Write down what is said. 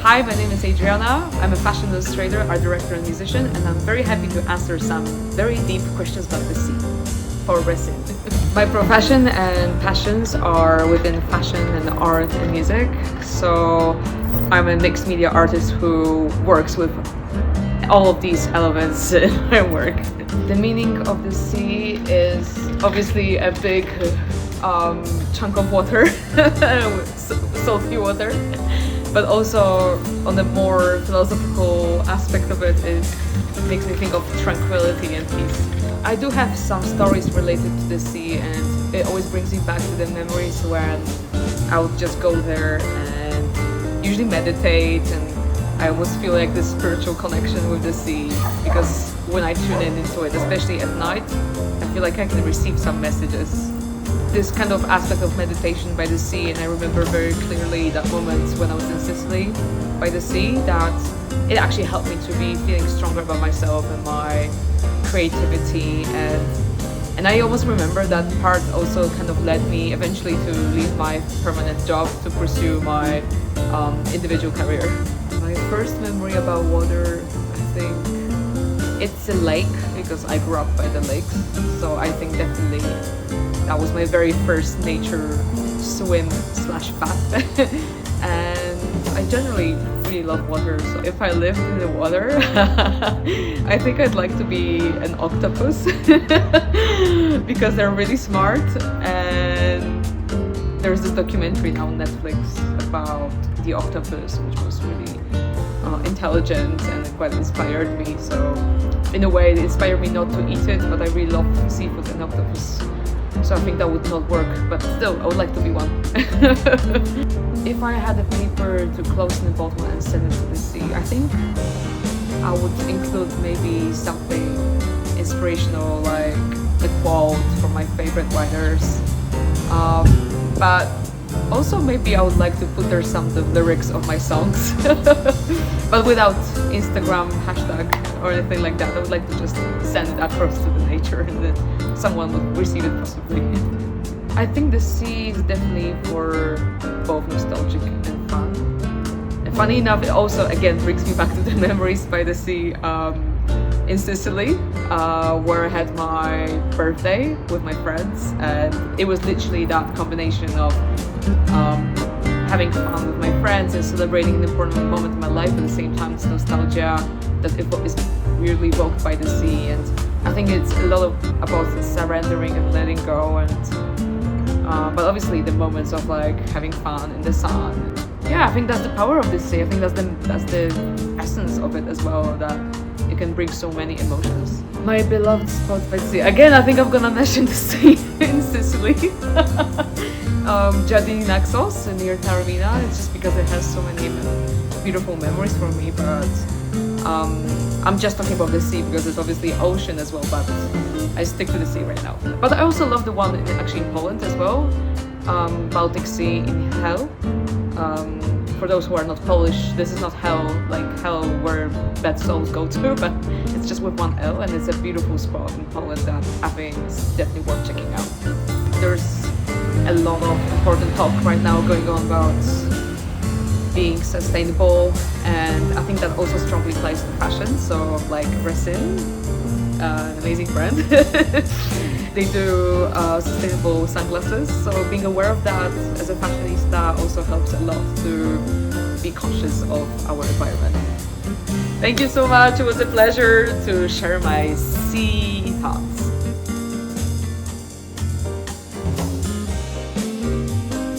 Hi, my name is Adriana. I'm a fashion illustrator, art director and musician, and I'm very happy to answer some very deep questions about the sea for resin. My profession and passions are within fashion and art and music. So I'm a mixed media artist who works with all of these elements in my work. The meaning of the sea is obviously a big chunk of water, salty water, but also on the more philosophical aspect of it, it makes me think of tranquility and peace. I do have some stories related to the sea, and it always brings me back to the memories when I would just go there and usually meditate, and I almost feel like this spiritual connection with the sea, because when I tune into it, especially at night, I feel like I can receive some messages. This kind of aspect of meditation by the sea, and I remember very clearly that moment when I was in Sicily by the sea, that it actually helped me to be feeling stronger about myself and my creativity, and I almost remember that part also kind of led me eventually to leave my permanent job to pursue my individual career. My first memory about water, I think it's a lake, because I grew up by the lakes, so I think definitely that was my very first nature swim/bath. And I generally really love water, so if I lived in the water, I think I'd like to be an octopus because they're really smart. And there's this documentary now on Netflix about the octopus, which was really intelligent and quite inspired me. So in a way, it inspired me not to eat it, but I really love seafood and octopus. So I think that would not work, but still, I would like to be one. If I had a paper to close in the bottle and send it to the sea, I think I would include maybe something inspirational, like a quote from my favorite writers. But also maybe I would like to put there some of the lyrics of my songs, but without Instagram hashtag or anything like that. I would like to just send it across to the nature, and then someone would receive it possibly. I think the sea is definitely for both nostalgic and fun. And funny enough, it also again brings me back to the memories by the sea in Sicily, where I had my birthday with my friends, and it was literally that combination of having fun with my friends and celebrating an important moment in my life, at the same time it's nostalgia that is weirdly evoked by the sea. And I think it's a lot about surrendering and letting go, and but obviously the moments of like having fun in the sun. Yeah, I think that's the power of the sea. I think that's the essence of it as well, that it can bring so many emotions. My beloved spot by the sea. Again, I think I'm gonna mention the sea in Sicily. Giardini Naxos near Taormina. It's just because it has so many beautiful memories for me, but I'm just talking about the sea because it's obviously ocean as well, but I stick to the sea right now. But I also love the one actually in Poland as well, Baltic Sea in Hell. For those who are not Polish, this is not hell, like hell where bad souls go to, but it's just with one L, and it's a beautiful spot in Poland that I think is definitely worth checking out. There's a lot of important talk right now going on about being sustainable, and I think that also strongly applies to fashion. So like Resin, an amazing brand, they do sustainable sunglasses, so being aware of that as a fashionista also helps a lot to be conscious of our environment. Thank you so much, it was a pleasure to share my sea thoughts.